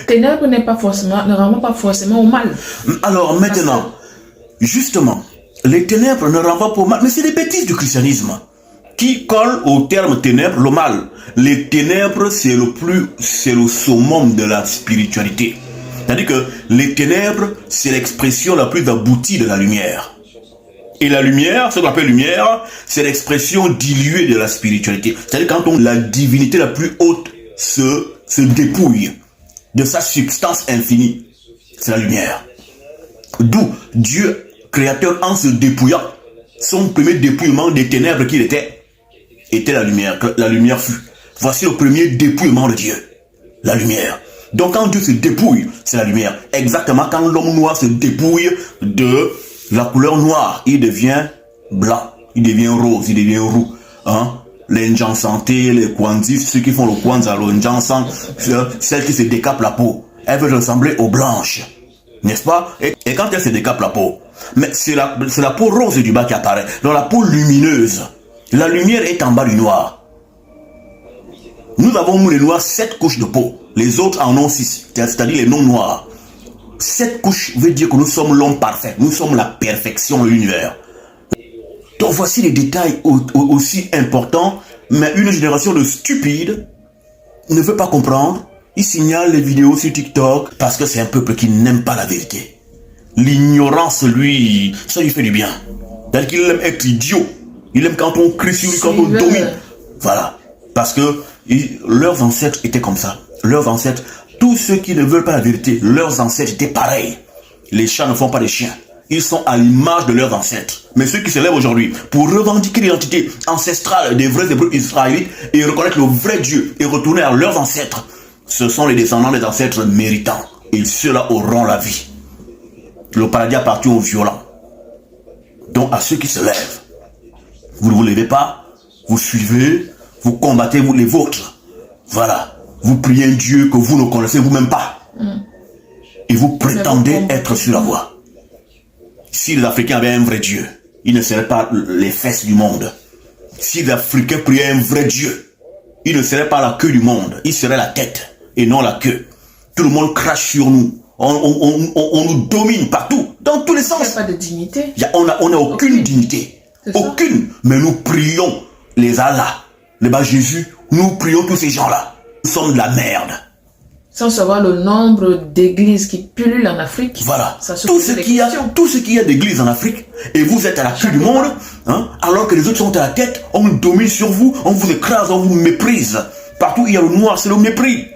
Ténèbres n'est pas forcément, ne renvoie pas forcément au mal. Alors maintenant, justement, les ténèbres ne renvoient pas au mal, mais c'est des bêtises du christianisme qui collent au terme ténèbres, le mal. Les ténèbres, c'est le summum de la spiritualité. C'est-à-dire que les ténèbres, c'est l'expression la plus aboutie de la lumière. Et la lumière, ce qu'on appelle lumière, c'est l'expression diluée de la spiritualité. C'est-à-dire quand la divinité la plus haute se dépouille de sa substance infinie, c'est la lumière. D'où Dieu, créateur, en se dépouillant, son premier dépouillement des ténèbres qu'il était la lumière, que la lumière fut. Voici le premier dépouillement de Dieu, la lumière. Donc quand Dieu se dépouille, c'est la lumière. Exactement quand l'homme noir se dépouille de la couleur noire, il devient blanc, il devient rose, il devient roux. Hein? Les Njansanté, les Kwanzis, ceux qui font le Kwanza, le Njansan, celles qui se décapent la peau, elles veulent ressembler aux blanches. N'est-ce pas? Et quand elles se décapent la peau, mais c'est la peau rose du bas qui apparaît. Dans la peau lumineuse, la lumière est en bas du noir. Nous avons, nous les noirs, 7 couches de peau. Les autres en ont 6, c'est-à-dire les non-noirs. 7 couches veut dire que nous sommes l'homme parfait. Nous sommes la perfection de l'univers. Donc voici les détails aussi importants, mais une génération de stupides ne veut pas comprendre. Ils signalent les vidéos sur TikTok parce que c'est un peuple qui n'aime pas la vérité. L'ignorance, lui, ça lui fait du bien. C'est-à-dire qu'il aime être idiot. Il aime quand on crie sur lui, quand on domine. Voilà. Parce que leurs ancêtres étaient comme ça. Leurs ancêtres, tous ceux qui ne veulent pas la vérité, leurs ancêtres étaient pareils. Les chats ne font pas des chiens. Ils sont à l'image de leurs ancêtres. Mais ceux qui se lèvent aujourd'hui pour revendiquer l'identité ancestrale des vrais Hébreux israélites et reconnaître le vrai Dieu et retourner à leurs ancêtres, ce sont les descendants des ancêtres méritants. Et ceux-là auront la vie. Le paradis appartient aux violents. Donc à ceux qui se lèvent, vous ne vous levez pas, vous suivez, vous combattez vous les vôtres. Voilà. Vous priez un Dieu que vous ne connaissez vous-même pas. Et vous prétendez être sur la voie. Si les Africains avaient un vrai Dieu, ils ne seraient pas les fesses du monde. Si les Africains priaient un vrai Dieu, ils ne seraient pas la queue du monde. Ils seraient la tête et non la queue. Tout le monde crache sur nous. On nous domine partout, dans tous les sens. Il n'y a pas de dignité. On n'a aucune dignité. Aucune. Mais nous prions les Allah, les bas Jésus. Nous prions tous ces gens-là. Nous sommes de la merde. Sans savoir le nombre d'églises qui pullulent en Afrique. Voilà. Ça tout ce qu'il y a d'églises en Afrique, et vous êtes à la queue du monde, hein, alors que les autres sont à la tête, on domine sur vous, on vous écrase, on vous méprise. Partout où il y a le noir, c'est le mépris.